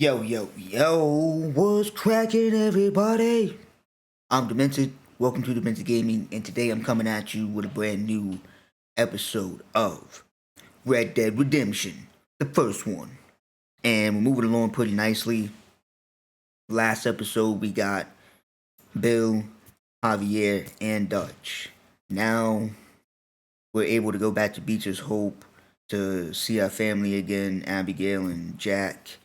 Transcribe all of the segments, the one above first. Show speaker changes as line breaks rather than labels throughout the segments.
Yo, yo, yo, what's cracking, everybody? I'm Demented. Welcome to Demented Gaming, and today I'm coming at you with a brand new episode of Red Dead Redemption, the first one. And we're moving along pretty nicely. Last episode, we got Bill, Javier, and Dutch. Now, we're able to go back to Beecher's Hope to see our family again, Abigail and Jack.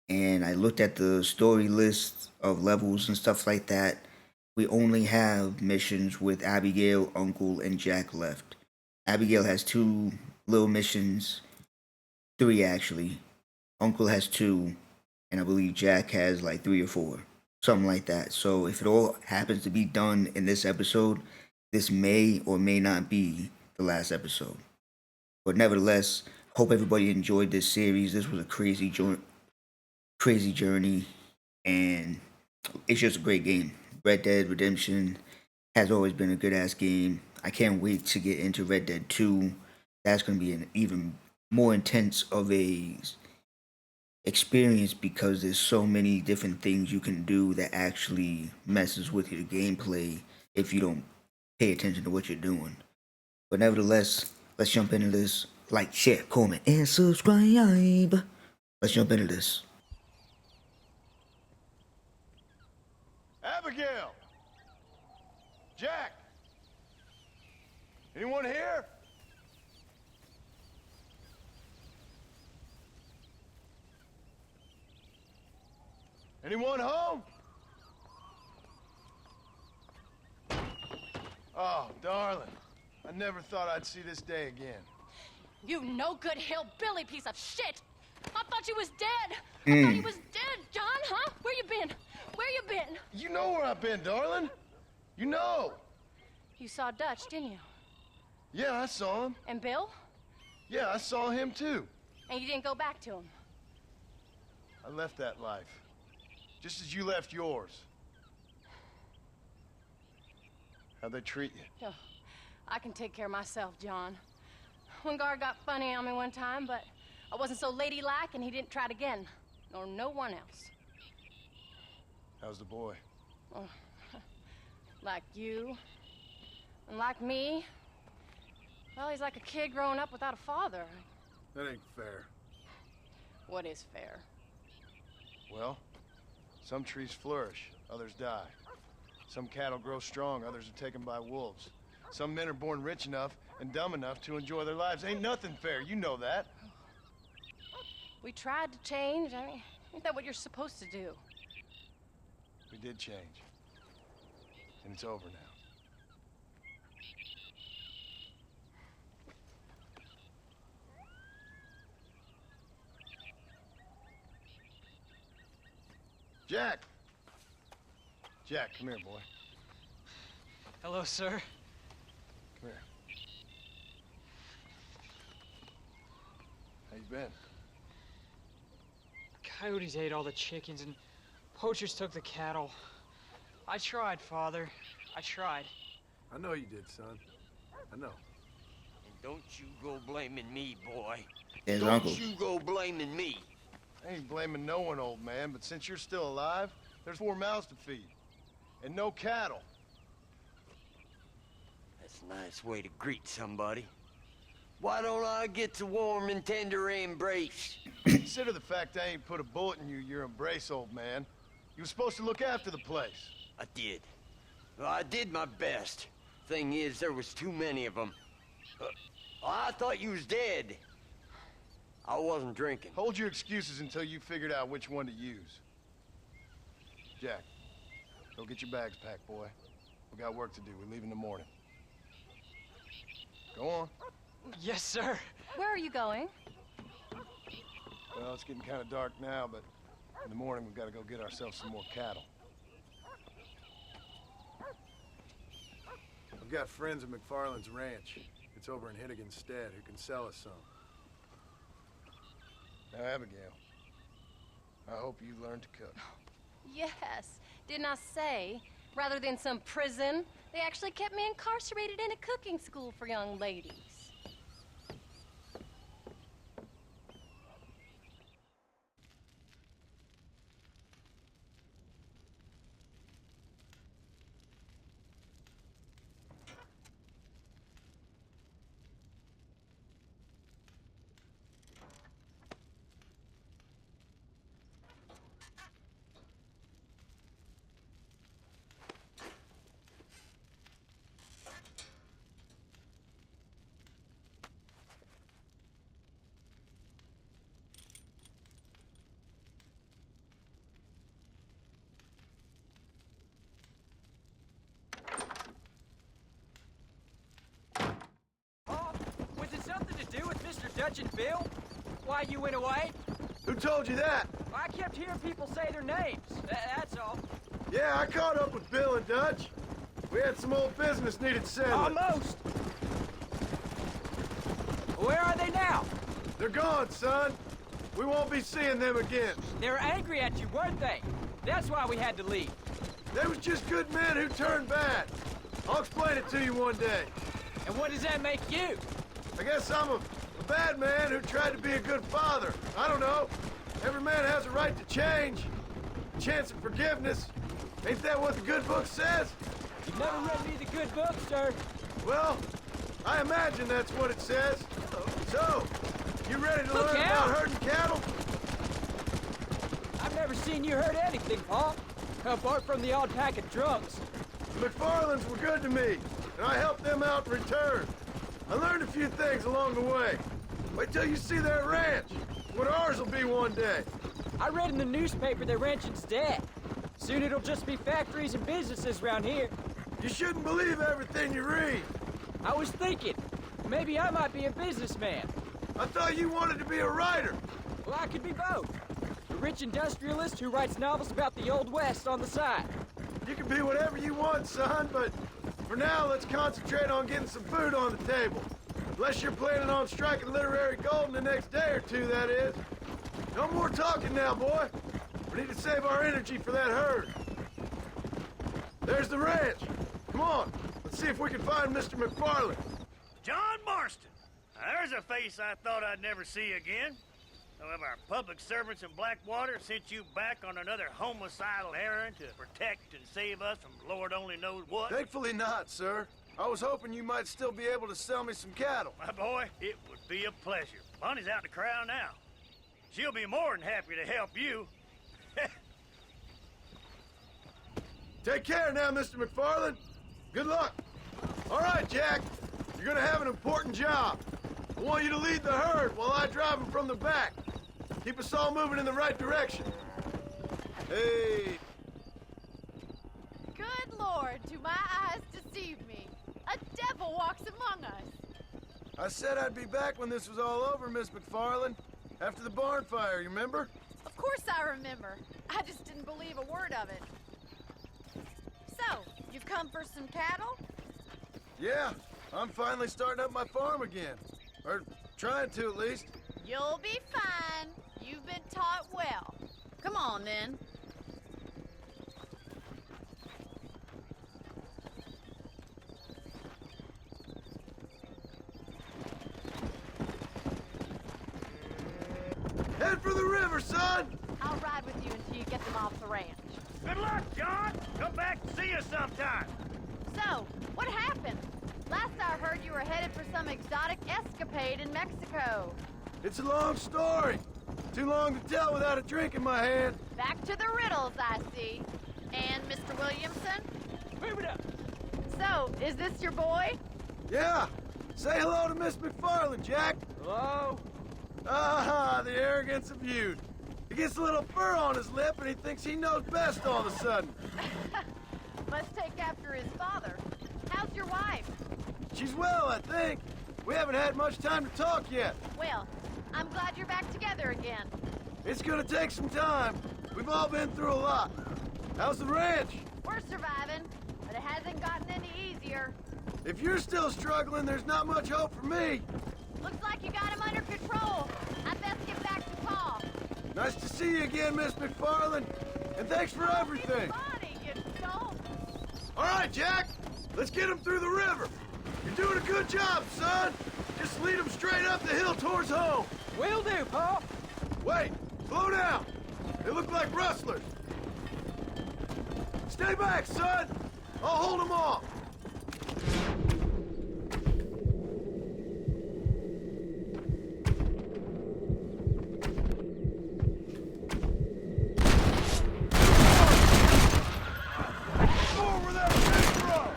And I looked at the story list of levels and stuff like that. We only have missions with Abigail, Uncle, and Jack left. Abigail has two little missions, three actually. Uncle has two, and I believe Jack has like three or four, something like that. So if it all happens to be done in this episode, this may or may not be the last episode. But nevertheless, hope everybody enjoyed this series. This was a crazy journey, and it's just a great game. Red Dead Redemption has always been a good ass game. I can't wait to get into Red Dead 2. That's going to be an even more intense of a experience because there's so many different things you can do that actually messes with your gameplay if you don't pay attention to what you're doing. But nevertheless, let's jump into this. Like, share, comment, and subscribe. Let's jump into this.
Abigail! Jack! Anyone here? Anyone home? Oh, darling. I never thought I'd see this day again.
You no good hillbilly piece of shit! I thought you was dead! I thought you was dead, John, huh? Where you been? Where you been?
You know where I've been, darling. You know.
You saw Dutch, didn't you?
Yeah, I saw him.
And Bill?
Yeah, I saw him too.
And you didn't go back to him?
I left that life. Just as you left yours. How'd they treat you?
Oh, I can take care of myself, John. One guard got funny on me one time, but I wasn't so ladylike and he didn't try it again. Nor no one else.
How's the boy?
Oh, like you. And like me. Well, he's like a kid growing up without a father.
That ain't fair.
What is fair?
Well, some trees flourish, others die. Some cattle grow strong, others are taken by wolves. Some men are born rich enough and dumb enough to enjoy their lives. Ain't nothing fair, you know that.
We tried to change. I mean, ain't that what you're supposed to do?
We did change. And it's over now. Jack! Jack, come here, boy.
Hello, sir.
Come here. How you been?
Coyotes ate all the chickens and poachers took the cattle. I tried, Father. I tried.
I know you did, son. I know.
And don't you go blaming me, boy.
There's
Don't
Uncle.
you go blaming me.
I ain't blaming no one, old man, but since you're still alive, there's 4 mouths to feed. And no cattle.
That's a nice way to greet somebody. Why don't I get the warm and tender embrace?
Consider the fact I ain't put a bullet in your embrace, old man. You were supposed to look after the place.
I did. Well, I did my best. Thing is, there was too many of them. I thought you was dead. I wasn't drinking.
Hold your excuses until you figured out which one to use. Jack, go get your bags packed, boy. We got work to do. We leave in the morning. Go on.
Yes, sir.
Where are you going?
Well, it's getting kind of dark now, but in the morning we've got to go get ourselves some more cattle.
I've got friends at McFarland's ranch. It's over in Hinnigan's stead who can sell us some.
Now, Abigail, I hope you learned to cook.
Yes. Didn't I say, rather than some prison, they actually kept me incarcerated in a cooking school for young ladies.
Dutch and Bill? Why you went away?
Who told you that?
I kept hearing people say their names. That's all.
Yeah, I caught up with Bill and Dutch. We had some old business needed settling.
Almost. Where are they now?
They're gone, son. We won't be seeing them again.
They were angry at you, weren't they? That's why we had to leave.
They was just good men who turned bad. I'll explain it to you one day.
And what does that make you?
I guess I'm a bad man who tried to be a good father. I don't know. Every man has a right to change. A chance of forgiveness. Ain't that what the good book says?
You've never read me the good book, sir.
Well, I imagine that's what it says. So, you ready to
Look
learn
out!
about herding cattle?
I've never seen you hurt anything, Paul. Apart from the odd pack of drunks.
The McFarlands were good to me, and I helped them out in return. I learned a few things along the way. Wait till you see their ranch. What ours will be one day.
I read in the newspaper their ranching's dead. Soon it'll just be factories and businesses around here.
You shouldn't believe everything you read.
I was thinking, maybe I might be a businessman.
I thought you wanted to be a writer.
Well, I could be both. A rich industrialist who writes novels about the Old West on the side.
You can be whatever you want, son, but for now, let's concentrate on getting some food on the table. Unless you're planning on striking literary gold in the next day or two, that is. No more talking now, boy. We need to save our energy for that herd. There's the ranch. Come on, let's see if we can find Mr. McFarland.
John Marston. Now, there's a face I thought I'd never see again. Some of our public servants in Blackwater sent you back on another homicidal errand to protect and save us from Lord only knows what.
Thankfully not, sir. I was hoping you might still be able to sell me some cattle.
My boy, it would be a pleasure. Bonnie's out in the crowd now. She'll be more than happy to help you.
Take care now, Mr. McFarland. Good luck. All right, Jack. You're gonna have an important job. I want you to lead the herd while I drive them from the back. Keep us all moving in the right direction. Hey.
Good Lord, do my eyes deceive me? A devil walks among us.
I said I'd be back when this was all over, Miss McFarland. After the barn fire, you remember?
Of course I remember. I just didn't believe a word of it. So, you've come for some cattle?
Yeah, I'm finally starting up my farm again. Or trying to, at least.
You'll be fine. You've been taught well. Come on, then.
Head for the river, son!
I'll ride with you until you get them off the ranch.
Good luck, John. Come back and see us sometime.
So, what happened? Last I heard you were headed for some exotic escapade in Mexico.
It's a long story. Too long to tell without a drink in my hand.
Back to the riddles, I see. And Mr. Williamson?
Move it up.
So, is this your boy?
Yeah. Say hello to Miss McFarland, Jack.
Hello?
Ah, the arrogance of youth. He gets a little fur on his lip and he thinks he knows best all of a sudden.
Must take after his father. How's your wife?
She's well, I think. We haven't had much time to talk yet.
Well, I'm glad you're back together again.
It's gonna take some time. We've all been through a lot. How's the ranch?
We're surviving, but it hasn't gotten any easier.
If you're still struggling, there's not much hope for me.
Looks like you got him under control. I'd best get back to Paul.
Nice to see you again, Miss McFarland. And thanks for everything.
Bonnie, you don't.
All right, Jack. Let's get him through the river. You're doing a good job, son. Just lead him straight up the hill towards home.
Will do, Paul.
Wait, slow down. They look like rustlers. Stay back, son. I'll hold them off. Over that big rock.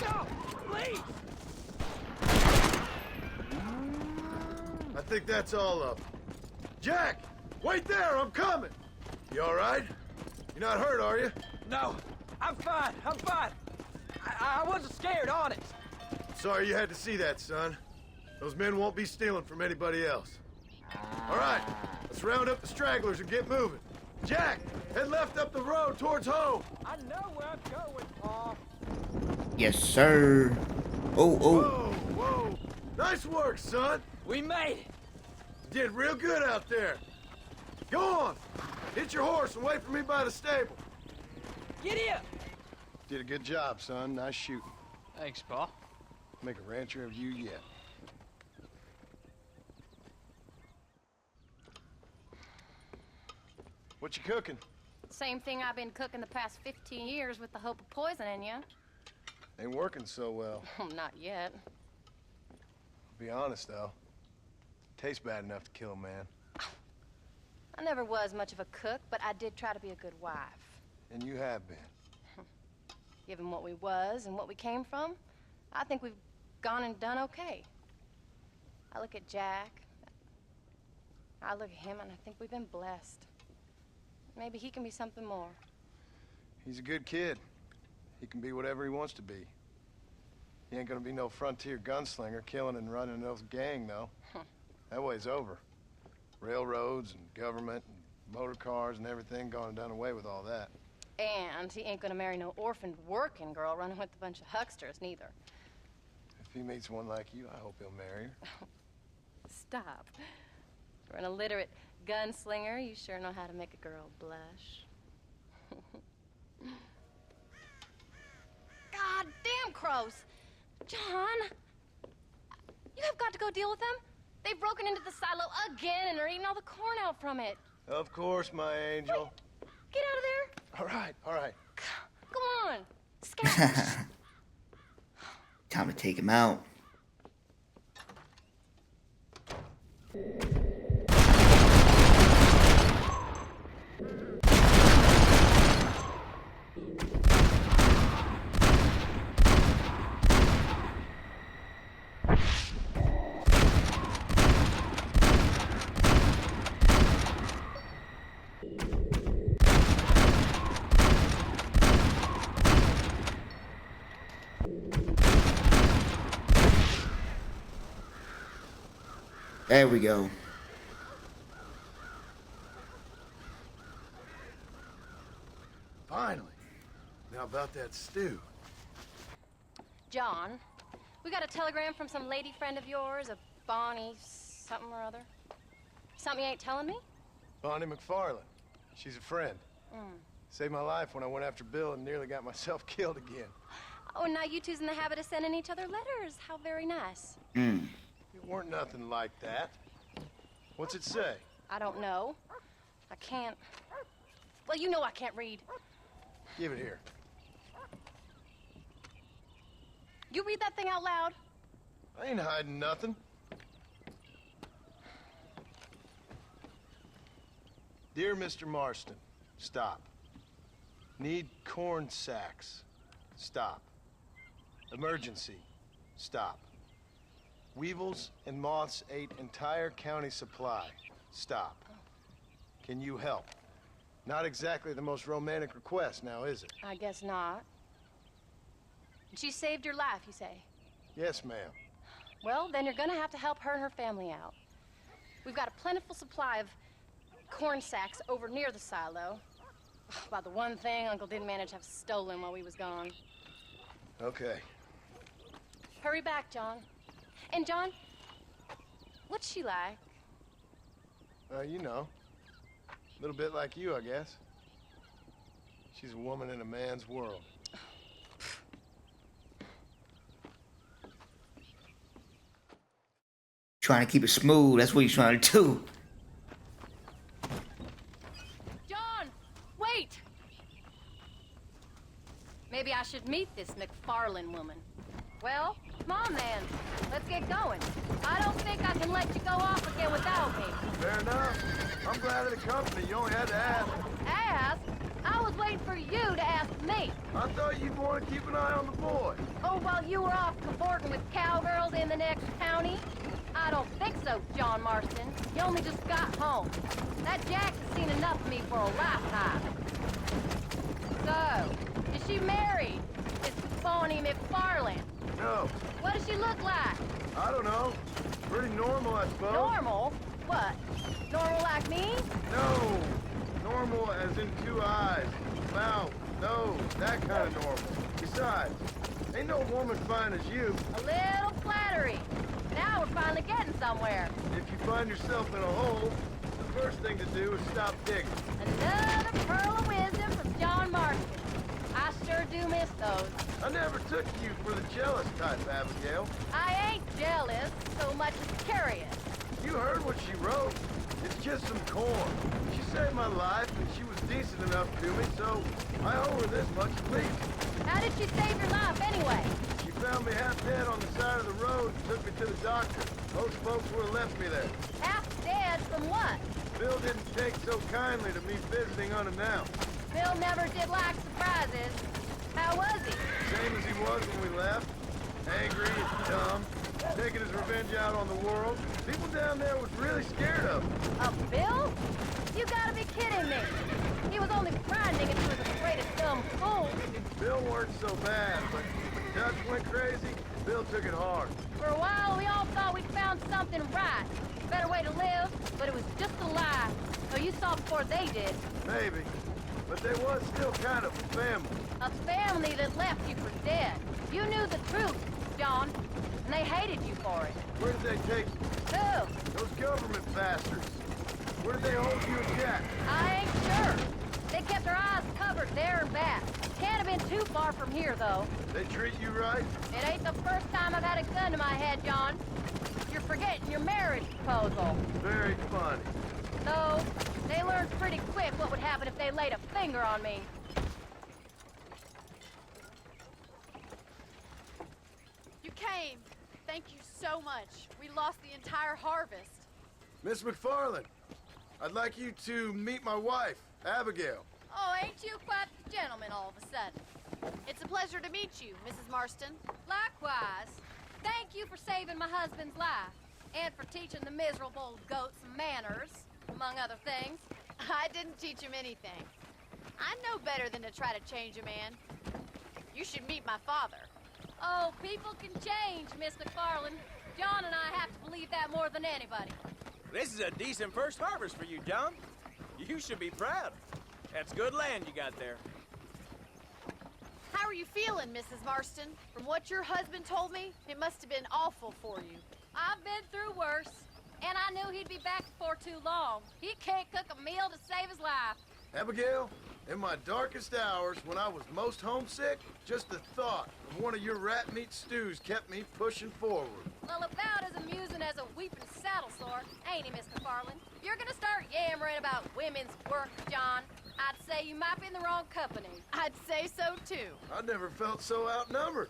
No, please.
I think that's all of them. Jack, wait there, I'm coming. You all right? You're not hurt, are you?
No, I'm fine. I'm fine.
I wasn't scared, honest.
Sorry you had to see that, son. Those men won't be stealing from anybody else. All right, let's round up the stragglers and get moving. Jack, head left up the road towards home.
I know where I'm going, Pa.
Yes, sir. Oh, oh.
Whoa, whoa. Nice work, son.
We made it.
You did real good out there. Go on. Hit your horse and wait for me by the stable.
Giddy up.
Did a good job, son. Nice shooting.
Thanks, Pa.
Make a rancher of you yet. What you cooking?
Same thing I've been cooking the past 15 years with the hope of poisoning you.
Ain't working so well.
Not yet.
Be honest, though. Tastes bad enough to kill a man.
I never was much of a cook, but I did try to be a good wife.
And you have been.
Given what we was and what we came from, I think we've gone and done okay. I look at Jack. I look at him and I think we've been blessed. Maybe he can be something more.
He's a good kid. He can be whatever he wants to be. He ain't gonna be no frontier gunslinger killing and running an oath gang, though. That way's over. Railroads and government and motor cars and everything gone and done away with all that.
And he ain't gonna marry no orphaned working girl running with a bunch of hucksters, neither.
If he meets one like you, I hope he'll marry her.
Stop. For an illiterate gunslinger, you sure know how to make a girl blush. God damn crows! John! You have got to go deal with them. They've broken into the silo again and are eating all the corn out from it.
Of course, my angel.
Wait, get out of there.
All right, all right.
Come on. Scout.
Time to take him out. There we go.
Finally. Now about that stew.
John, we got a telegram from some lady friend of yours, a Bonnie something or other. Something you ain't telling me?
Bonnie McFarland. She's a friend. Saved my life when I went after Bill and nearly got myself killed again.
Oh, and now you two's in the habit of sending each other letters. How very nice.
It weren't nothing like that. What's it say?
I don't know. I can't. Well, you know I can't read.
Give it here.
You read that thing out loud?
I ain't hiding nothing. Dear Mr. Marston, stop. Need corn sacks. Stop. Emergency. Stop. Weevils and moths ate entire county supply. Stop. Can you help? Not exactly the most romantic request now, is it?
I guess not. She saved your life, you say?
Yes, ma'am.
Well, then you're gonna have to help her and her family out. We've got a plentiful supply of corn sacks over near the silo. About the one thing Uncle didn't manage to have stolen while we was gone.
Okay.
Hurry back, John. And John, what's she like?
You know. A little bit like you, I guess. She's a woman in a man's world.
Trying to keep it smooth. That's what he's trying to do.
John, wait! Maybe I should meet this McFarland woman. Well, come on then. Let's get going. I don't think I can let you go off again without me.
Fair enough. I'm glad of the company. You only had to ask.
Ask? I was waiting for you to ask me.
I thought you'd want to keep an eye on the boy.
Oh, while you were off cavorting with cowgirls in the next county? I don't think so, John Marston. You only just got home. That Jack has seen enough of me for a lifetime. So, is she married, Mr. Bonnie McFarland?
No,
What does she look like?
I don't know. Pretty normal, I suppose.
Normal? What? Normal like me?
No, normal as in 2 eyes, mouth, nose, that kind of normal. Besides, ain't no woman fine as you.
A little flattery. Now we're finally getting somewhere.
If you find yourself in a hole, the first thing to do is stop digging.
Another pearl of wisdom from John Marston. I sure do miss those.
I never took you for the jealous type, Abigail.
I ain't jealous so much as curious.
You heard what she wrote. It's just some corn. She saved my life, and she was decent enough to me, so I owe her this much at least.
How did she save your life anyway?
She found me half dead on the side of the road and took me to the doctor. Most folks would have left me there.
Half dead from what?
Bill didn't take so kindly to me visiting unannounced.
Bill never did like surprises. How was he?
Same as he was when we left. Angry and dumb. Taking his revenge out on the world. People down there was really scared of him.
Of Bill? You gotta be kidding me. He was only grinding and he was afraid of dumb fools.
Bill weren't so bad, but when Dutch went crazy, Bill took it hard.
For a while, we all thought we'd found something right. Better way to live, but it was just a lie. So you saw before they did.
Maybe. But they was still kind of a family.
A family that left you for dead. You knew the truth, John, and they hated you for it.
Where did they take you?
Who?
Those government bastards. Where did they hold you and Jack?
I ain't sure. They kept their eyes covered there and back. Can't have been too far from here, though.
They treat you right?
It ain't the first time I've had a gun to my head, John. You're forgetting your marriage proposal.
Very funny.
So, they learned pretty quick what would happen if they laid a finger on me.
You came. Thank you so much. We lost the entire harvest.
Miss McFarland, I'd like you to meet my wife, Abigail.
Oh, ain't you quite the gentleman all of a sudden?
It's a pleasure to meet you, Mrs. Marston.
Likewise. Thank you for saving my husband's life. And for teaching the miserable goats manners, among other things.
I didn't teach him anything. I know better than to try to change a man. You should meet my father.
Oh, people can change, Miss McFarland. John and I have to believe that more than anybody.
This is a decent first harvest for you, John. You should be proud. That's good land you got there.
How are you feeling, Mrs. Marston? From what your husband told me, it must have been awful for you.
I've been through worse, and I knew he'd be back before too long. He can't cook a meal to save his life.
Abigail, in my darkest hours, when I was most homesick, just the thought of one of your rat meat stews kept me pushing forward.
Well, about as amusing as a weeping saddle sore, ain't he, Miss McFarland? You're gonna start yammering about women's work, John. I'd say you might be in the wrong company.
I'd say so, too.
I never felt so outnumbered.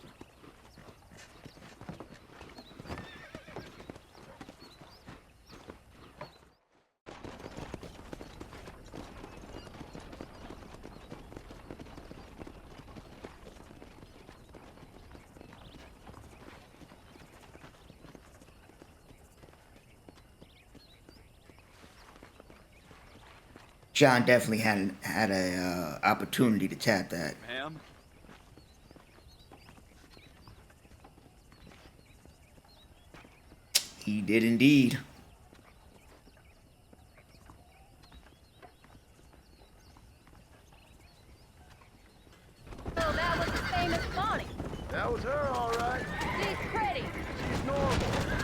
John definitely had a opportunity to tap that.
Ma'am?
He did indeed.
So that was the famous Bonnie.
That was her, all right.
She's pretty.
She's normal,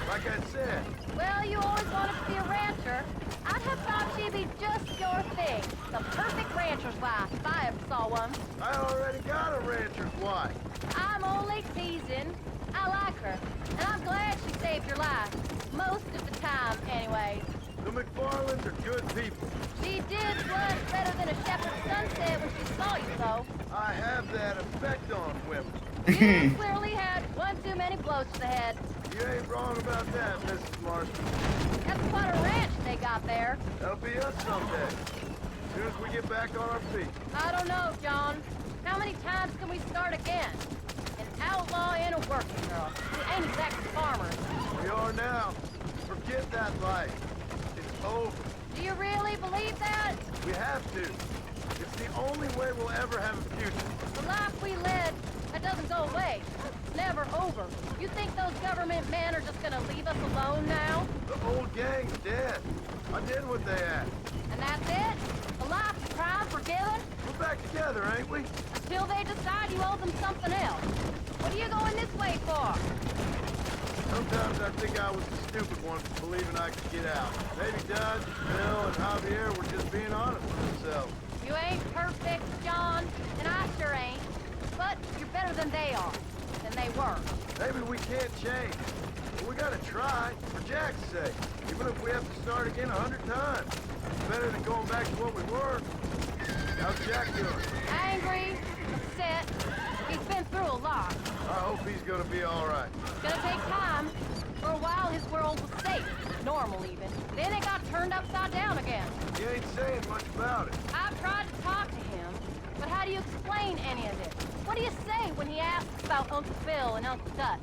like I said.
Well, you always wanted to be a rancher. I'd have thought she'd be just your thing. The perfect rancher's wife, if I ever saw one.
I already got a rancher's wife.
I'm only teasing. I like her, and I'm glad she saved your life. Most of the time, anyways.
The McFarlands are good people.
She did blush better than a shepherd's sunset when she saw you, though.
I have that effect on women.
You clearly had one too many blows to the head.
You ain't wrong about that, Mrs. Marston.
That's quite a ranch they got there.
That'll be us someday. As soon as we get back on our feet.
I don't know, John. How many times can we start again? An outlaw and a working girl. We ain't exactly farmers.
We are now. Forget that life. It's over.
Do you really believe that?
We have to. It's the only way we'll ever have a future.
The life we led, That doesn't go away. It's never over. You think those government men are just gonna leave us alone now?
The old gang's dead. I did what they asked.
And that's it? A life of crime forgiven?
We're back together, ain't we?
Until they decide you owe them something else. What are you going this way for?
Sometimes I think I was the stupid one for believing I could get out. Maybe Dutch, Bill, and Javier were just being honest with themselves.
You ain't perfect, John, and I sure ain't. But you're better than they are. Than they were.
Maybe we can't change. But we gotta try, for Jack's sake. Even if we have to start again 100 times. It's better than going back to what we were. How's Jack doing?
Angry, upset. He's been through a lot.
I hope he's gonna be all right.
It's gonna take time. For a while, his world was safe. Normal, even. Then it got turned upside down again.
He ain't saying much about it.
I've tried to talk to him, but how do you explain any of this? What do you say when he asks about Uncle Phil and Uncle Dutch?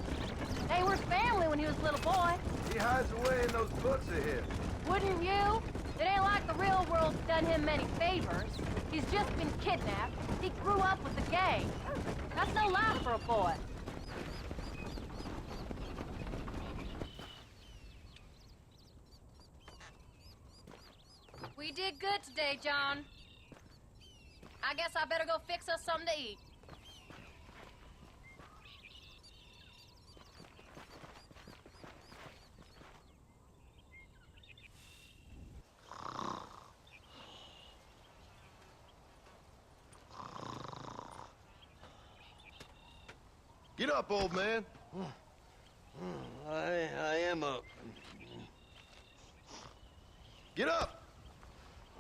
They were family when he was a little boy.
He hides away in those books of his.
Wouldn't you? It ain't like the real world's done him many favors. He's just been kidnapped. He grew up with the gang. That's no life for a boy. We did good today, John. I guess I better go fix us something to eat.
Get up, old man.
I am up.
Get up!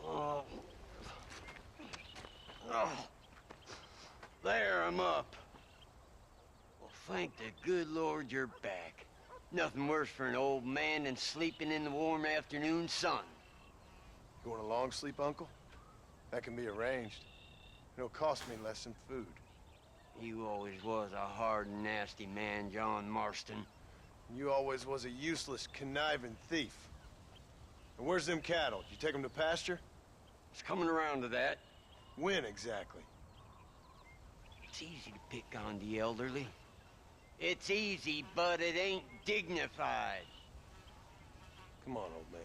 Oh. Oh. There, I'm up. Well, thank the good Lord you're back. Nothing worse for an old man than sleeping in the warm afternoon sun.
You want a long sleep, Uncle? That can be arranged. It'll cost me less than food.
You always was a hard and nasty man, John Marston.
You always was a useless, conniving thief. And where's them cattle? Did you take them to pasture?
It's coming around to that.
When exactly?
It's easy to pick on the elderly. It's easy, but it ain't dignified.
Come on, old man.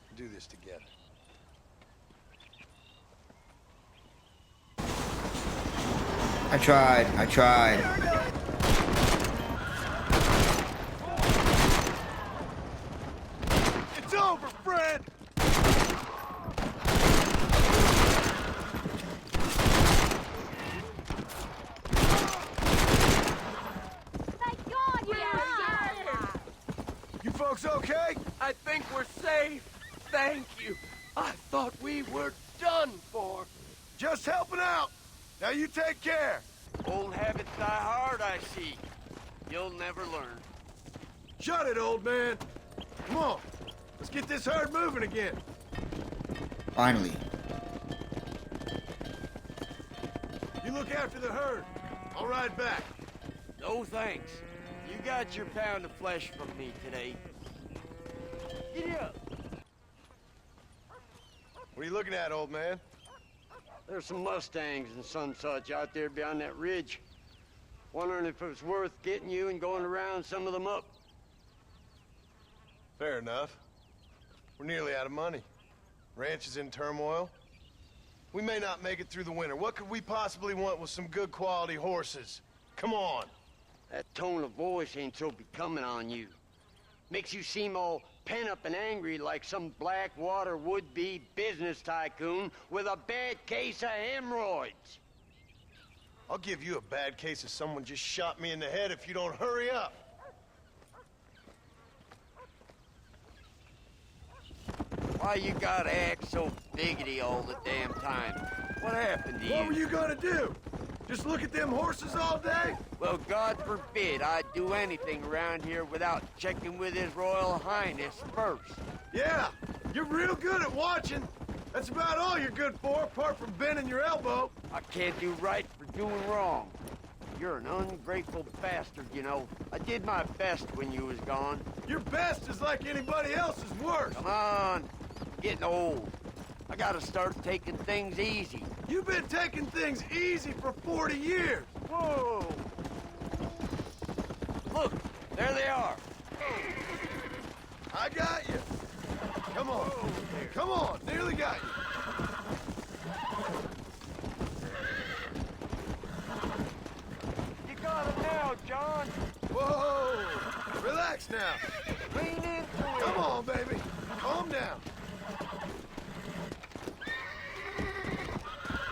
We'll do this together.
I tried.
It's over, Fred!
Thank God you're here!
You folks okay?
I think we're safe. Thank you. I thought we were done for.
Just helping out. Now you take care.
Old habits die hard, I see. You'll never learn.
Shut it, old man. Come on. Let's get this herd moving again.
Finally.
You look after the herd. I'll ride back.
No thanks. You got your pound of flesh from me today. Giddy up.
What are you looking at, old man?
There's some Mustangs and some such out there beyond that ridge. Wondering if it was worth getting you and going around some of them up.
Fair enough. We're nearly out of money. Ranch is in turmoil. We may not make it through the winter. What could we possibly want with some good quality horses? Come on.
That tone of voice ain't so becoming on you. Makes you seem all pent up and angry like some Blackwater would-be business tycoon with a bad case of hemorrhoids.
I'll give you a bad case of someone just shot me in the head if you don't hurry up.
Why you gotta act so biggity all the damn time? What happened to you?
What were you gonna do? Just look at them horses all day?
Well, God forbid I'd do anything around here without checking with His Royal Highness first.
Yeah, you're real good at watching. That's about all you're good for, apart from bending your elbow.
I can't do right for doing wrong. You're an ungrateful bastard, you know. I did my best when you was gone.
Your best is like anybody else's worst.
Come on, getting old. I gotta start taking things easy.
You've been taking things easy for 40 years.
Whoa! Look, there they are.
I got you. Come on. Come on. Nearly got you.
You got them now, John.
Whoa. Relax now.
Lean into it.
Come on, baby. Calm down.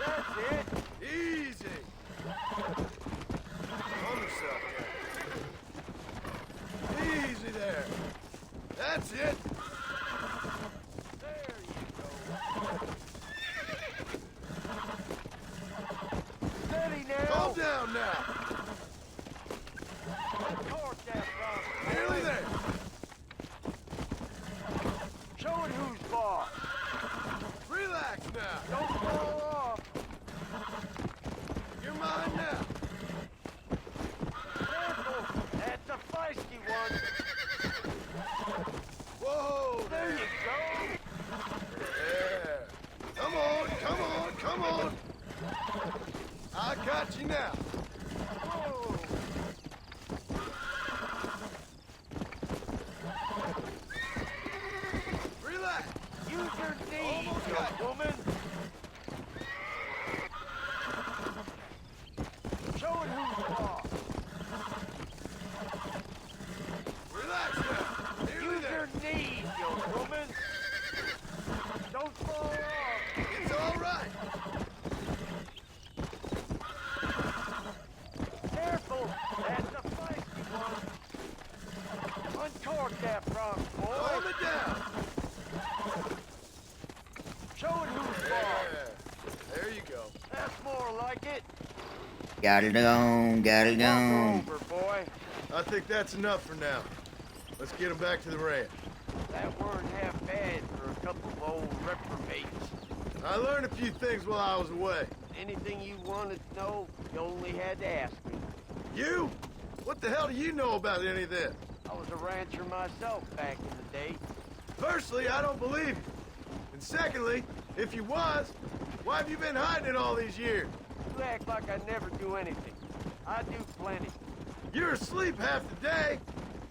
That's it.
Easy. Calm yourself down. Easy there. That's it.
There you go. Steady now.
Calm down now.
Torque that front.
Nearly there.
Show it who's boss.
Relax now.
Don't fall off.
You're mine now.
Careful. That's a feisty one.
Whoa.
There you go.
There. Come on, come on, come on. I got you now.
Whoa.
Relax.
Use your knees,
Almost
you
got you.
woman. Show it who's boss.
Relax now. Nearly
Use
there.
your knees, you woman. Don't fall off.
It's all right.
Careful. That's a feisty one. Untorque that front,
Calm
boy.
it down.
Show it who's boss.
There you go.
That's more like it.
Got it on, got it
Walk
on.
over, boy.
I think that's enough for now. Let's get him back to the ranch.
That weren't half bad for a couple of old reprobates.
I learned a few things while I was away.
Anything you wanted to know, you only had to ask me.
You? What the hell do you know about any of this?
I was a rancher myself back in the day.
Firstly, I don't believe you. And secondly, if you was, why have you been hiding it all these years?
You act like I never do anything. I do plenty.
You're asleep half the day.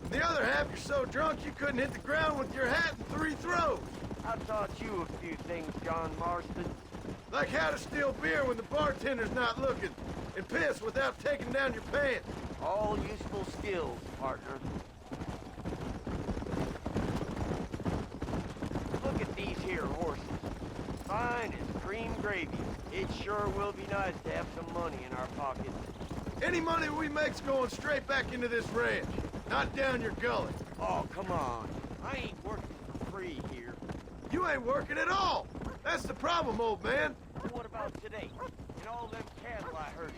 And the other half you're so drunk you couldn't hit the ground with your hat in 3 throws.
I taught you a few things, John Marston.
Like how to steal beer when the bartender's not looking. And piss without taking down your pants.
All useful skills, partner. Look at these here horses. Fine as cream gravy. It sure will be nice to have some money in our pockets.
Any money we make's going straight back into this ranch. Not down your gullet.
Oh, come on. I ain't working for free here.
You ain't working at all. That's the problem, old man.
What about today? And all them cattle I herded.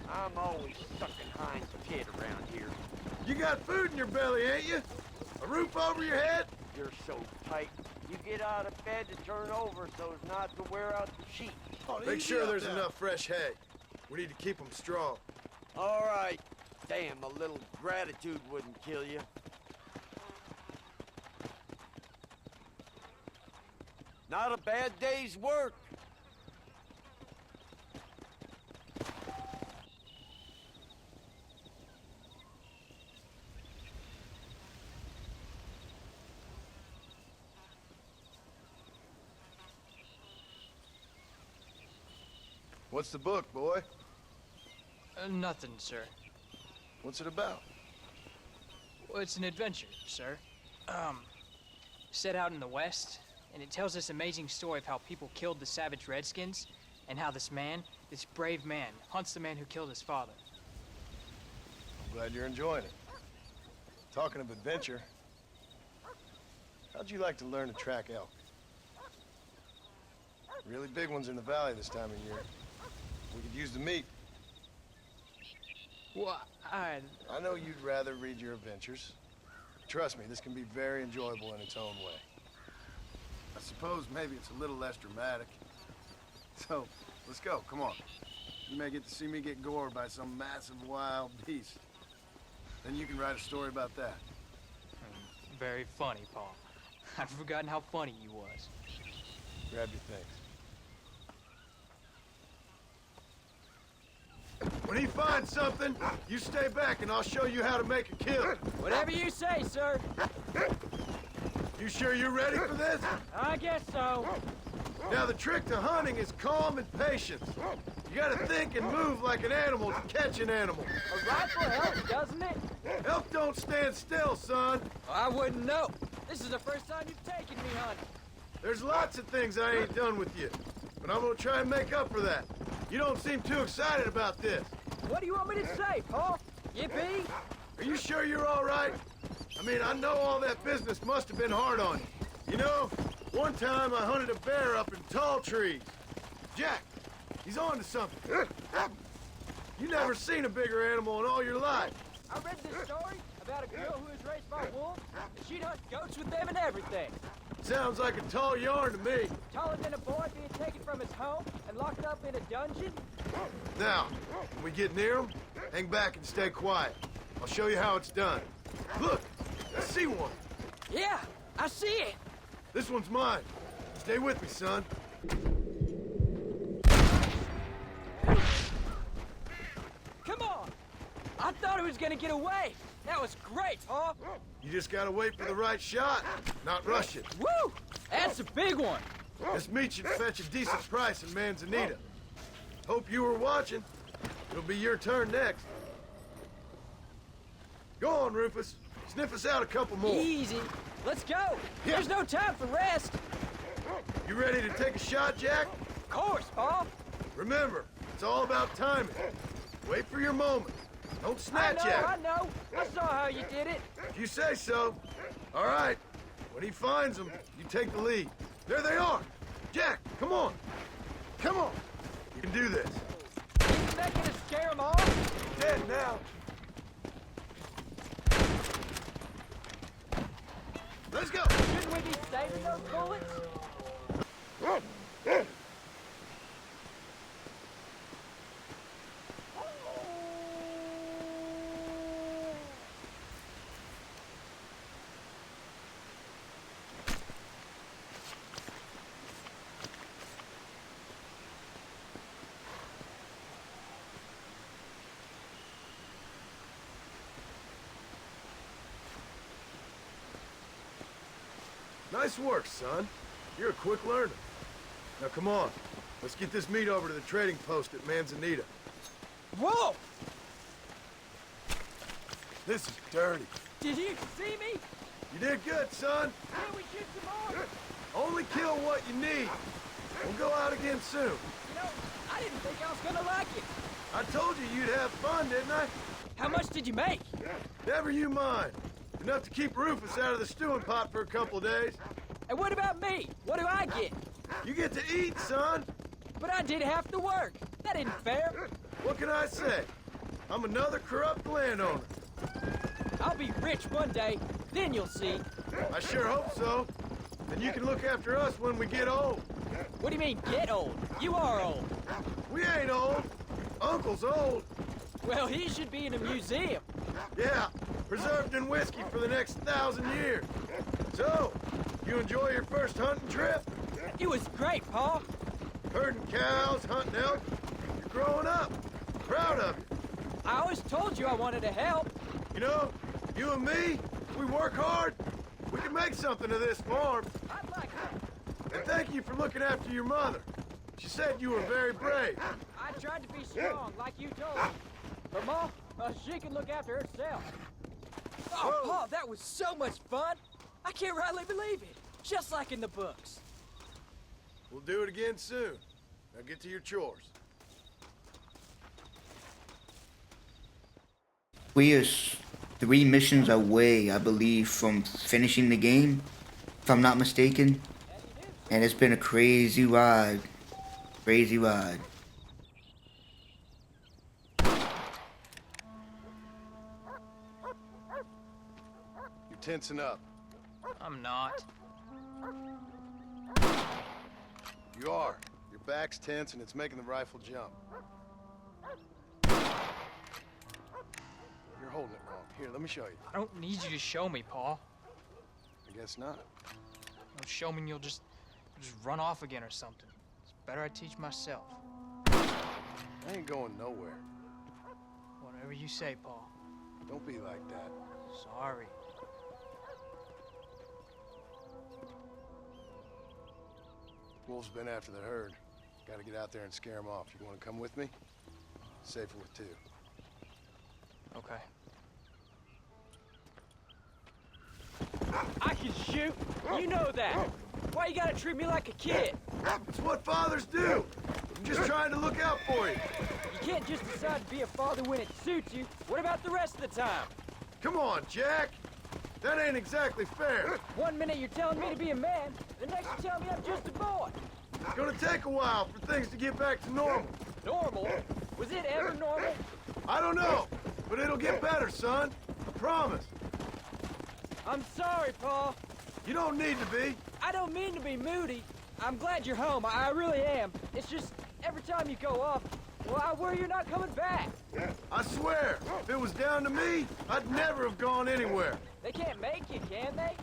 I'm always sucking Heinz Pit around here.
You got food in your belly, ain't you? A roof over your head?
You're so tight. You get out of bed to turn over so as not to wear out the sheet.
Make sure there's enough fresh hay. We need to keep them strong.
All right. Damn, a little gratitude wouldn't kill you. Not a bad day's work.
What's the book, boy?
Nothing, sir.
What's it about?
Well, it's an adventure, sir. Set out in the West, and it tells this amazing story of how people killed the savage Redskins, and how this man, this brave man, hunts the man who killed his father.
I'm glad you're enjoying it. Talking of adventure, how'd you like to learn to track elk? Really big ones in the valley this time of year. We could use the meat.
Well,
I know you'd rather read your adventures. Trust me, this can be very enjoyable in its own way.
I suppose maybe it's a little less dramatic. So, let's go, come on. You may get to see me get gored by some massive wild beast. Then you can write a story about that.
Very funny, Paul. I'd forgotten how funny you was.
Grab your things.
When he finds something, you stay back and I'll show you how to make a kill.
Whatever you say, sir.
You sure you're ready for this?
I guess so.
Now the trick to hunting is calm and patience. You gotta think and move like an animal to catch an animal.
A rifle helps, doesn't it?
Elk don't stand still, son.
I wouldn't know. This is the first time you've taken me hunting.
There's lots of things I ain't done with you, but I'm gonna try and make up for that. You don't seem too excited about this.
What do you want me to say, Paul? Yippee?
Are you sure you're all right? I mean, I know all that business must have been hard on you. You know, one time I hunted a bear up in tall trees. Jack, he's on to something. You never seen a bigger animal in all your life.
I read this story about a girl who was raised by wolves, and she'd hunt goats with them and everything.
Sounds like a tall yarn to me.
Taller than a boy being taken from his home and locked up in a dungeon?
Now, when we get near him, hang back and stay quiet. I'll show you how it's done. Look, I see one.
Yeah, I see it.
This one's mine. Stay with me, son.
Come on! I thought it was gonna get away. That was great, Paul.
You just gotta wait for the right shot, not rush it.
Woo! That's a big one.
This meat should fetch a decent price in Manzanita. Hope you were watching. It'll be your turn next. Go on, Rufus. Sniff us out a couple more.
Easy. Let's go. There's no time for rest.
You ready to take a shot, Jack?
Of course, Paul.
Remember, it's all about timing. Wait for your moment. Don't snatch at it.
I know. I saw how you did it.
If you say so. All right. When he finds them, you take the lead. There they are. Jack, come on. Come on. You can do this.
Isn't that gonna scare them off?
Dead now. Let's go.
Shouldn't we be saving those bullets?
Nice work, son. You're a quick learner. Now come on. Let's get this meat over to the trading post at Manzanita.
Whoa!
This is dirty.
Did you see me?
You did good, son.
Can we shoot some more?
Only kill what you need. We'll go out again soon.
You know, I didn't think I was gonna like it.
I told you you'd have fun, didn't I?
How much did you make?
Never you mind. Enough to keep Rufus out of the stewing pot for a couple days.
And what about me? What do I get?
You get to eat, son.
But I did half the work. That isn't fair.
What can I say? I'm another corrupt landowner.
I'll be rich one day, then you'll see.
I sure hope so. Then you can look after us when we get old.
What do you mean, get old? You are old.
We ain't old. Uncle's old.
Well, he should be in a museum.
Yeah, preserved in whiskey for the next 1,000 years. So, you enjoy your first hunting trip?
It was great, Paul.
Herding cows, hunting elk. You're growing up. Proud of you.
I always told you I wanted to help.
You know, you and me, if we work hard, we can make something of this farm.
I'd like that.
And thank you for looking after your mother. She said you were very brave.
I tried to be strong, like you told me. But Mom, she can look after herself. Oh,
Whoa.
Paul, that was so much fun. I can't rightly believe it. Just like in the books.
We'll do it again soon. Now get to your chores.
We are 3 missions away, I believe, from finishing the game, if I'm not mistaken. And it's been a crazy ride. Crazy ride.
You're tensing up.
I'm not.
You are. Your back's tense and it's making the rifle jump. You're holding it wrong. Here, let me show you.
I don't need you to show me, Paul.
I guess not.
Don't show me and you'll just run off again or something. It's better I teach myself.
I ain't going nowhere.
Whatever you say, Paul.
Don't be like that.
Sorry.
Wolves been after the herd. Gotta get out there and scare them off. You wanna come with me? Safer with two.
Okay. I can shoot. You know that. Why you gotta treat me like a kid?
It's what fathers do. I'm just trying to look out for you.
You can't just decide to be a father when it suits you. What about the rest of the time?
Come on, Jack. That ain't exactly fair.
One minute you're telling me to be a man, the next you're telling me I'm just a boy.
It's gonna take a while for things to get back to normal.
Normal? Was it ever normal?
I don't know, but it'll get better, son. I promise.
I'm sorry, Paul.
You don't need to be.
I don't mean to be moody. I'm glad you're home. I really am. It's just, every time you go off, well, I worry you're not coming back.
I swear, if it was down to me, I'd never have gone anywhere.
They can't make you, can they?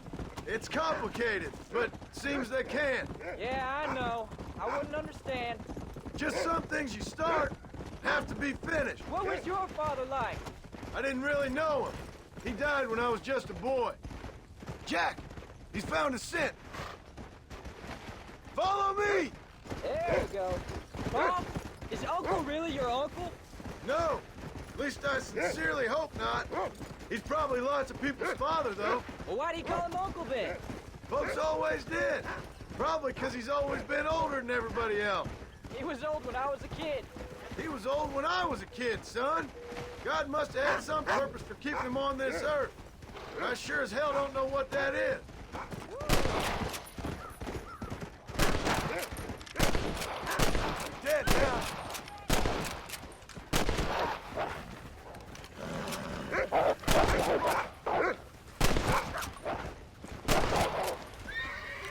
It's complicated, but seems they can.
Yeah, I know. I wouldn't understand.
Just some things you start have to be finished.
What was your father like?
I didn't really know him. He died when I was just a boy. Jack, he's found a scent. Follow me!
There you go. Paul, is Uncle really your uncle?
No, at least I sincerely hope not. He's probably lots of people's father, though.
Well, why do you call him Uncle then?
Folks always did. Probably because he's always been older than everybody else.
He was old when I was a kid.
He was old when I was a kid, son. God must have had some purpose for keeping him on this earth. But I sure as hell don't know what that is. Dead now.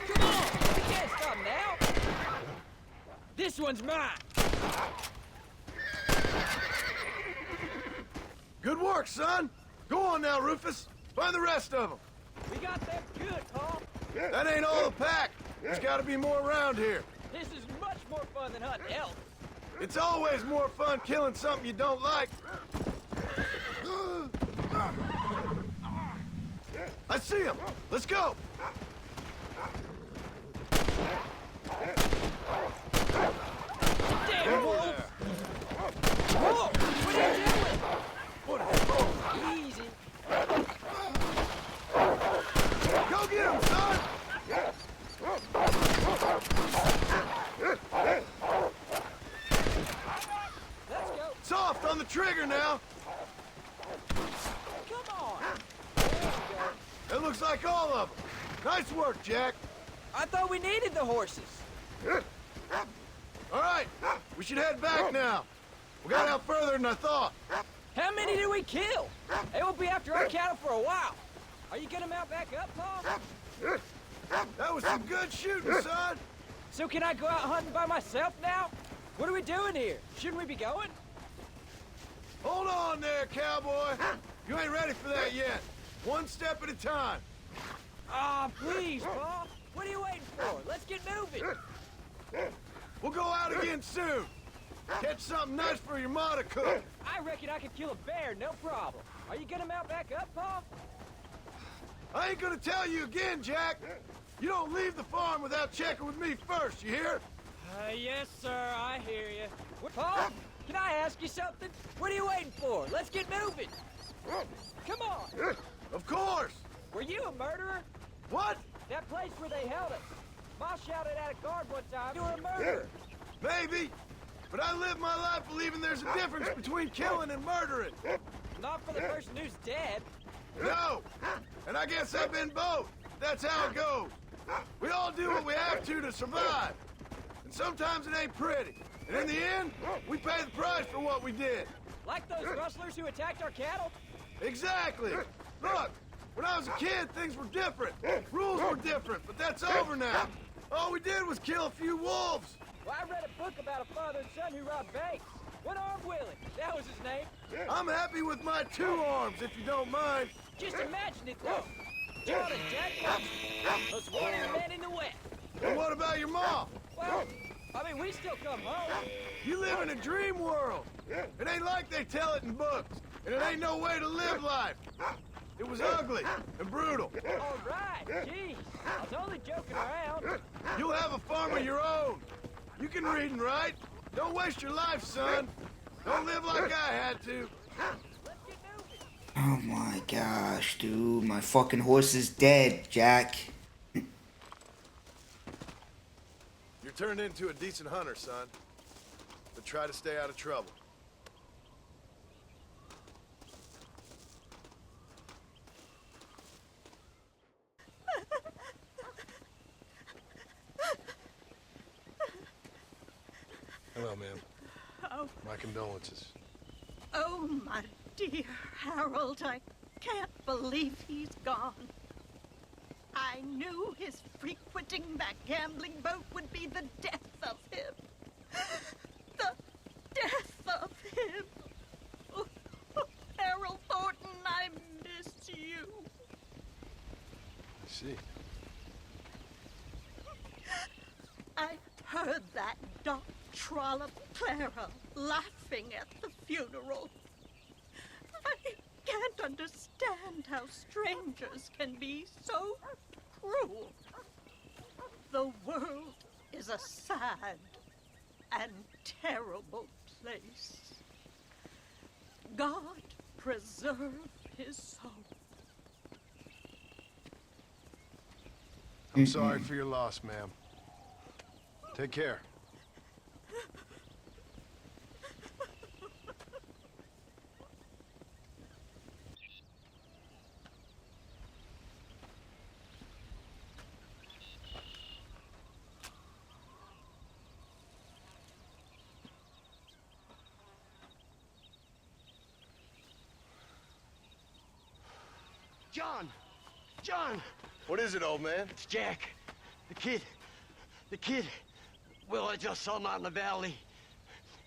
Come on! You can't stop now! This one's mine!
Good work, son. Go on now, Rufus. Find the rest of them.
We got them good, Paul.
That ain't all the pack. There's got to be more around here.
This is much more fun than hunting elk.
It's always more fun killing something you don't like. I see him. Let's go.
Damn wolves! Whoa! What are you doing? Easy.
Go get him, son.
Let's go.
Soft on the trigger now.
Come on. There we go.
It looks like all of them. Nice work, Jack.
I thought we needed the horses.
All right, we should head back now. We got out further than I thought.
How many did we kill? They won't be after our cattle for a while. Are you gonna mount back up, Paul?
That was some good shooting, son.
So can I go out hunting by myself now? What are we doing here? Shouldn't we be going?
Hold on there, cowboy. You ain't ready for that yet. One step at a time.
Ah, please, Paul. What are you waiting for? Let's get moving.
We'll go out again soon. Catch something nice for your ma to cook.
I reckon I could kill a bear, no problem. Are you gonna mount back up, Paul?
I ain't gonna tell you again, Jack. You don't leave the farm without checking with me first, you hear?
Yes, sir, I hear you. Paul, can I ask you something? What are you waiting for? Let's get moving. Come on.
Of course.
Were you a murderer?
What?
That place where they held us. Ma shouted at a guard one time, you were a murderer.
Maybe. But I live my life believing there's a difference between killing and murdering.
Not for the person who's dead.
No. And I guess I've been both. That's how it goes. We all do what we have to survive. And sometimes it ain't pretty. And in the end, we pay the price for what we did.
Like those rustlers who attacked our cattle?
Exactly. Look, when I was a kid, things were different. Rules were different, but that's over now. All we did was kill a few wolves.
Well, I read a book about a father and son who robbed banks. One-Armed Willie, that was his name.
I'm happy with my 2 arms, if you don't mind.
Just imagine it, though. John and Jack Watson, most wanted men in the West.
And what about your mom?
Well, I mean, we still come home.
You live in a dream world. It ain't like they tell it in books. And it ain't no way to live life. It was ugly and brutal.
All right, jeez. I was only joking around.
You'll have a farm of your own. You can read and write. Don't waste your life, son. Don't live like I had to.
Oh my gosh, dude. My fucking horse is dead, Jack.
You're turned into a decent hunter, son. But try to stay out of trouble. Hello, ma'am.
Oh,
My condolences.
oh, my dear Harold, I can't believe he's gone. I knew his frequenting that gambling boat would be the death of him. The death of him. Oh, Harold Thornton, I miss you.
I see.
I heard that Doc Trollop Clara laughing at the funeral. I can't understand how strangers can be so cruel. The world is a sad and terrible place. God preserve his soul.
I'm sorry for your loss, ma'am. Take care.
John! John!
What is it, old man?
It's Jack. The kid. Well, I just saw him out in the valley.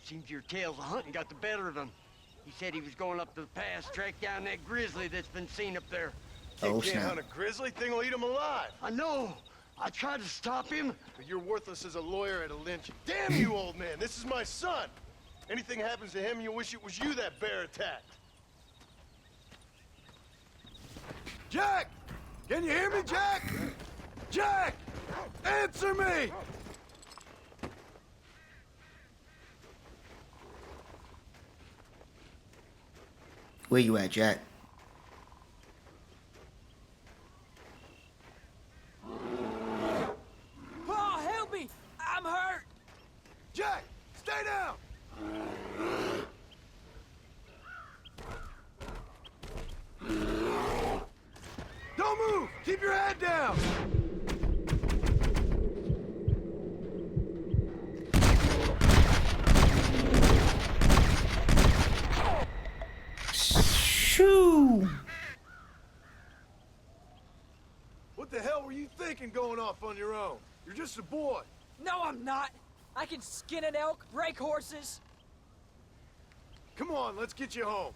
Seems your tales of hunting got the better of him. He said he was going up to the pass, track down that grizzly that's been seen up there.
You
Oh,
can't
snap.
hunt a grizzly. Thing will eat him alive.
I know. I tried to stop him.
But you're worthless as a lawyer at a lynch. Damn you, old man. This is my son. Anything happens to him, you'll wish it was you that bear attacked. Jack! Can you hear me, Jack? Jack! Answer me!
Where you at, Jack?
Paul, help me! I'm hurt!
Jack, stay down! Don't move! Keep your head down!
Shoo!
What the hell were you thinking going off on your own? You're just a boy.
No, I'm not. I can skin an elk, break horses.
Come on, let's get you home.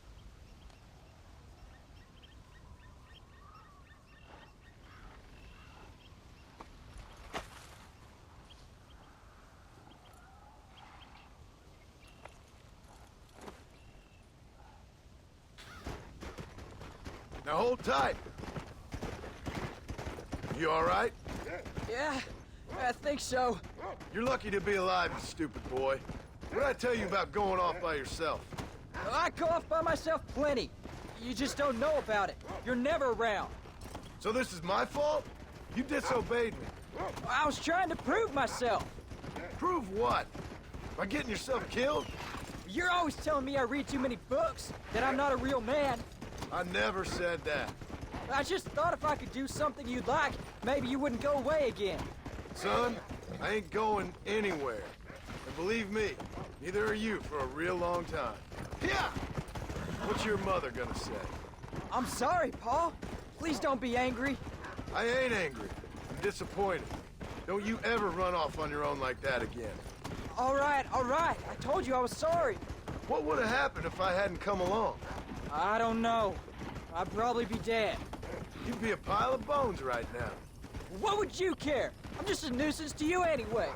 Now hold tight. You all right?
Yeah, I think so.
You're lucky to be alive, you stupid boy. What did I tell you about going off by yourself?
I go off by myself plenty. You just don't know about it. You're never around.
So this is my fault? You disobeyed me.
I was trying to prove myself.
Prove what? By getting yourself killed?
You're always telling me I read too many books, that I'm not a real man.
I never said that.
I just thought if I could do something you'd like, maybe you wouldn't go away again.
Son, I ain't going anywhere. And believe me, neither are you for a real long time. Yeah! What's your mother gonna say?
I'm sorry, Paul. Please don't be angry.
I ain't angry. I'm disappointed. Don't you ever run off on your own like that again.
All right. I told you I was sorry.
What would have happened if I hadn't come along?
I don't know. I'd probably be dead.
You'd be a pile of bones right now.
What would you care? I'm just a nuisance to you anyway.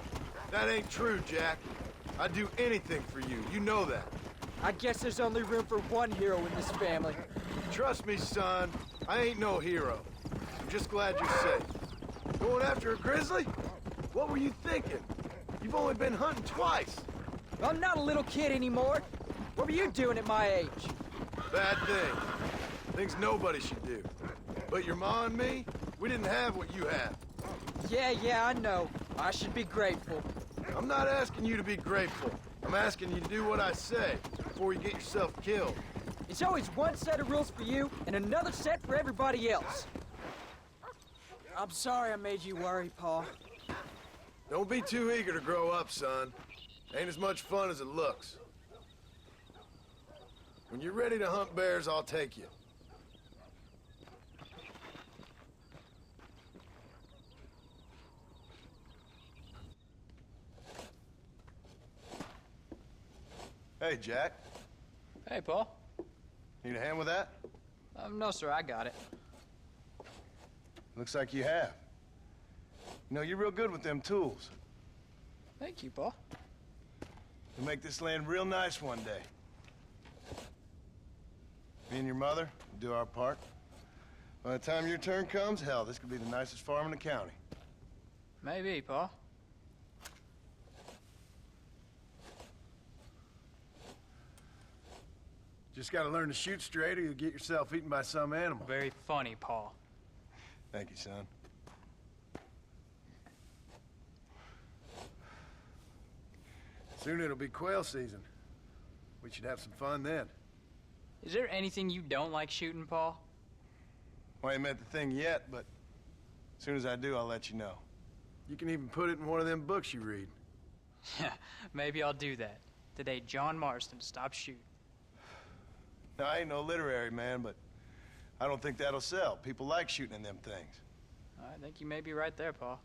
That ain't true, Jack. I'd do anything for you. You know that.
I guess there's only room for one hero in this family.
Trust me, son. I ain't no hero. I'm just glad you're safe. Going after a grizzly? What were you thinking? You've only been hunting twice.
I'm not a little kid anymore. What were you doing at my age?
Bad thing. Things nobody should do. But your ma and me, we didn't have what you have.
Yeah, I know. I should be grateful.
I'm not asking you to be grateful. I'm asking you to do what I say before you get yourself killed.
It's always one set of rules for you and another set for everybody else. I'm sorry I made you worry, Paul.
Don't be too eager to grow up, son. Ain't as much fun as it looks. When you're ready to hunt bears, I'll take you. Hey, Jack.
Hey, Paul.
Need a hand with that?
No, sir, I got it.
Looks like you have. You know, you're real good with them tools.
Thank you, Paul.
You'll make this land real nice one day. Me and your mother will do our part. By the time your turn comes, hell, this could be the nicest farm in the county.
Maybe, Paul.
Just gotta learn to shoot straight or you'll get yourself eaten by some animal.
Very funny, Paul.
Thank you, son. Soon it'll be quail season. We should have some fun then.
Is there anything you don't like shooting, Paul?
Well, I ain't met the thing yet, but as soon as I do, I'll let you know. You can even put it in one of them books you read.
Maybe I'll do that. Today, John Marston stopped shooting.
Now, I ain't no literary man, but I don't think that'll sell. People like shooting in them things.
I think you may be right there, Paul.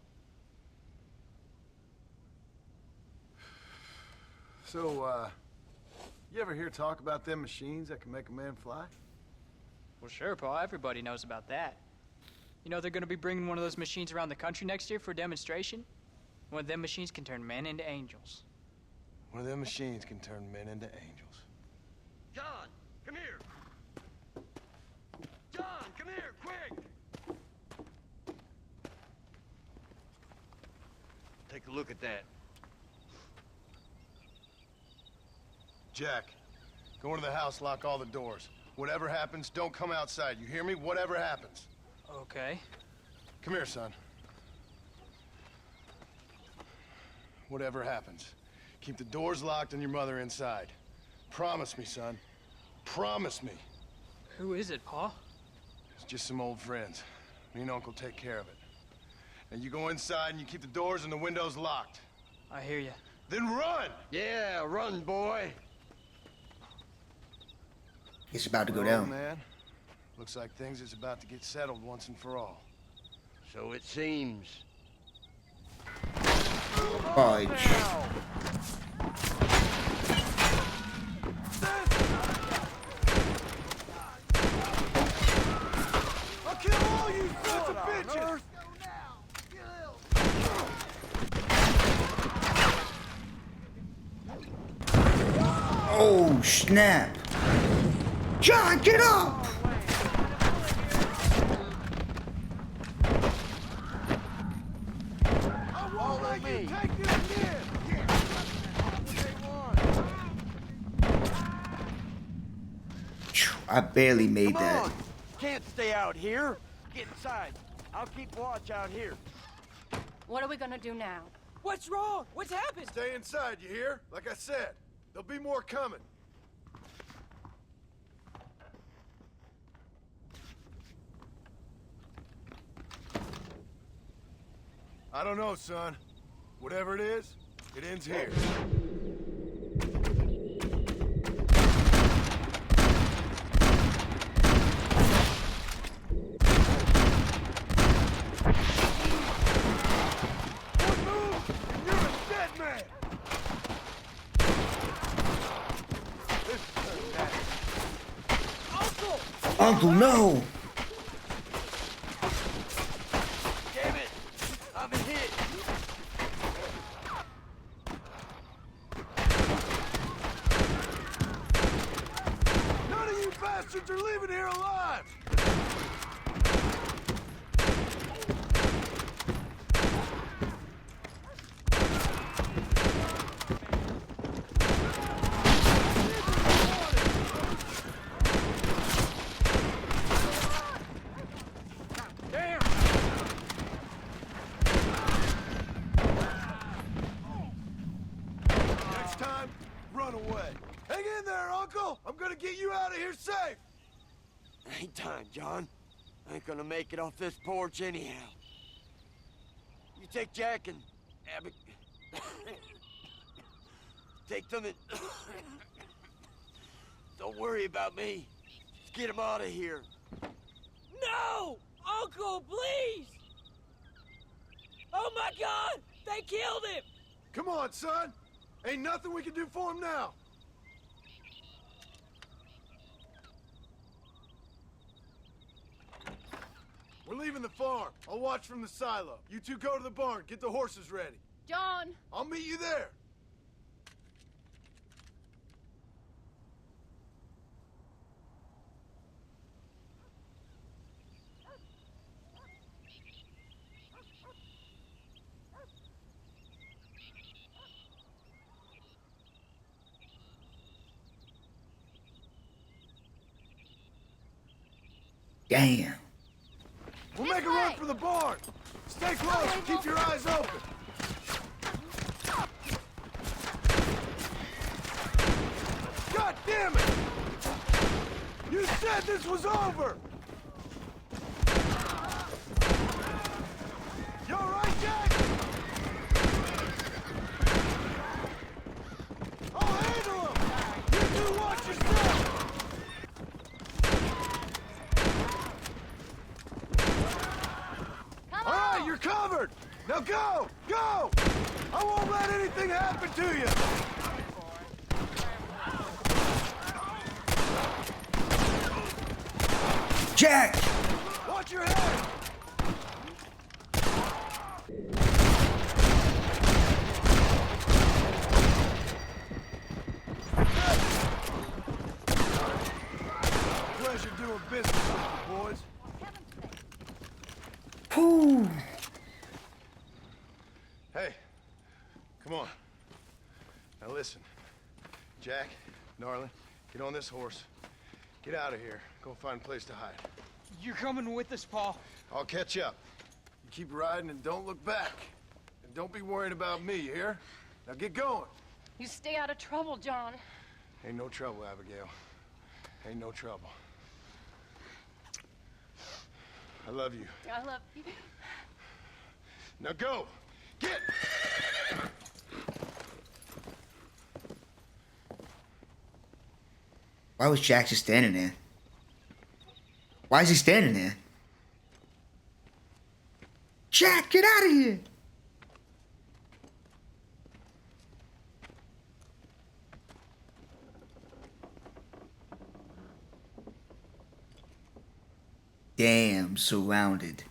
So, you ever hear talk about them machines that can make a man fly?
Well, sure, Paul. Everybody knows about that. You know they're going to be bringing one of those machines around the country next year for a demonstration? One of them machines can turn men into angels.
One of them machines can turn men into angels.
John, come here. John, come here, quick. Take a look at that.
Jack, go into the house, lock all the doors. Whatever happens, don't come outside. You hear me? Whatever happens.
Okay.
Come here, son. Whatever happens, keep the doors locked and your mother inside. Promise me, son. Promise me.
Who is it, Paul?
It's just some old friends. Me and Uncle take care of it. And you go inside and you keep the doors and the windows locked.
I hear you.
Then run!
Yeah, run, boy.
It's about to go
Well,
down.
man. Looks like things is about to get settled once and for all.
So it seems.
Fudge.
I'll kill all you sons of bitches!
Oh, snap. John, get up!
I won't let you take this again!
Phew, I barely made
Come
that.
on. Can't stay out here. Get inside. I'll keep watch out here.
What are we gonna do now?
What's wrong? What's happened?
Stay inside, you hear? Like I said, there'll be more coming. I don't know, son. Whatever it is, it ends here. One move, and you're a dead man! This is pathetic.
Uncle, no!
Damn it. I've been hit.
bastards are leaving here alive! Next time, run away. Hang in there, Uncle! I'm gonna get you out of here safe!
Ain't time, John. I ain't gonna make it off this porch anyhow. You take Jack and Abby. Take them and... Don't worry about me. Just get him out of here.
No! Uncle, please! Oh my God! They killed him!
Come on, son! Ain't nothing we can do for him now! We're leaving the farm. I'll watch from the silo. You two go to the barn, get the horses ready.
John!
I'll meet you there.
Damn.
We'll make a run for the barn. Stay close and keep your eyes open. God damn it! You said this was over! You all right, Jack? I'll handle him! You two watch yourself! All right, you're covered! Now go! Go! I won't let anything happen to you!
Jack!
Watch your head! Pleasure doing business with you, boys.
Whew.
Hey, come on. Now listen. Jack, Gnarly, get on this horse. Get out of here. Go find a place to hide.
You're coming with us, Paul.
I'll catch up.
You keep riding and don't look back. And don't be worrying about me, you hear? Now get going.
You stay out of trouble, John.
Ain't no trouble, Abigail. Ain't no trouble. I love you.
I love you.
Now go! Get!
Why was Jack just standing there? Why is he standing there? Jack, get out of here! Damn, surrounded.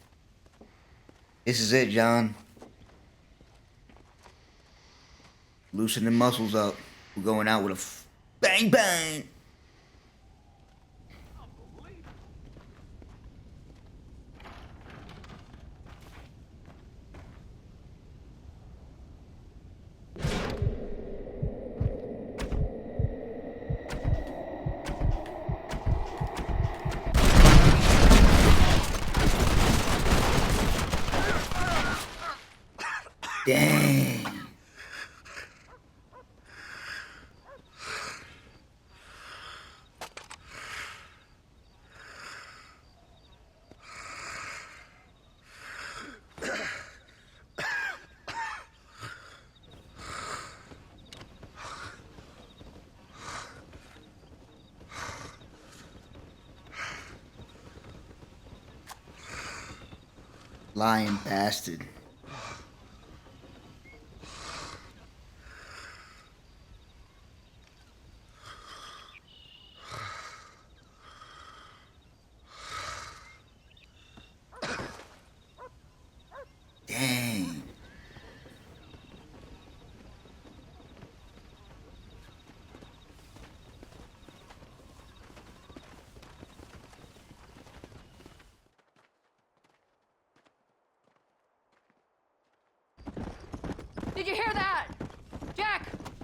This is it, John. Loosen the muscles up. We're going out with a bang bang. Dang. Lying bastard. Dang.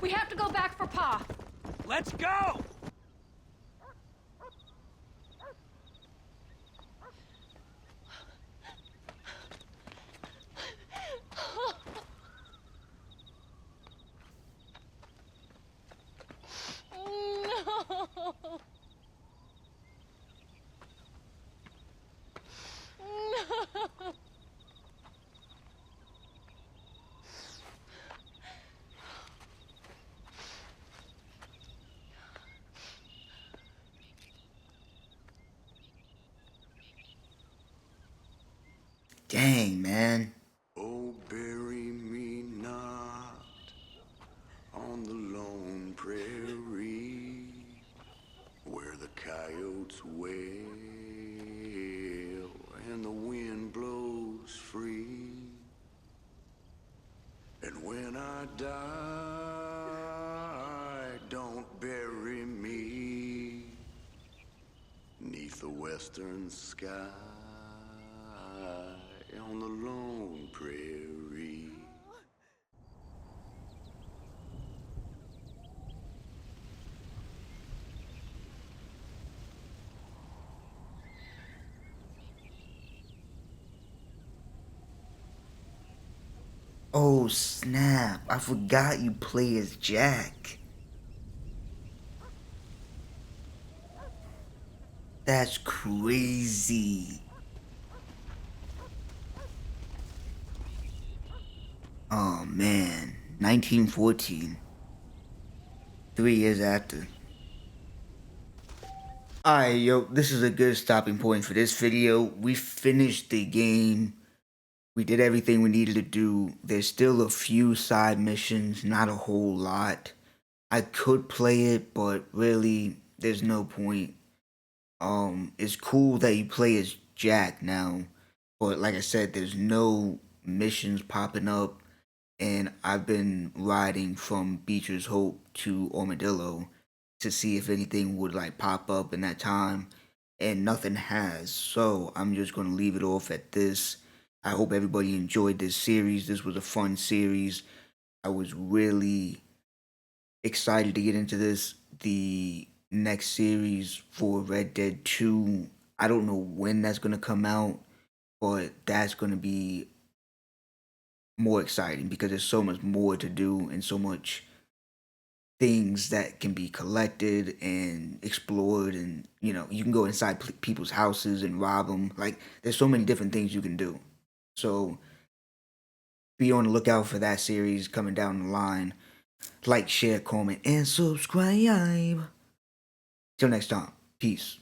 We have to go back for Pa.
Let's go!
No. No.
Dang, man.
Oh, bury me not on the lone prairie where the coyotes wail and the wind blows free. And when I die, don't bury me 'neath the western sky on the lone prairie.
Oh, snap. I forgot you play as Jack. That's crazy. Oh, man. 1914. 3 years after. Alright, yo, this is a good stopping point for this video. We finished the game. We did everything we needed to do. There's still a few side missions, not a whole lot. I could play it, but really, there's no point. It's cool that you play as Jack now, but like I said, there's no missions popping up, and I've been riding from Beecher's Hope to Armadillo to see if anything would like pop up in that time, and nothing has. So I'm just gonna leave it off at this. I hope everybody enjoyed this series. This was a fun series. I was really excited to get into this. The next series for Red Dead 2, I don't know when that's going to come out, but that's going to be more exciting because there's so much more to do and so much things that can be collected and explored, and you can go inside people's houses and rob them. Like, there's so many different things you can do. So be on the lookout for that series coming down the line. Like, share, comment, and subscribe. Till next time. Peace.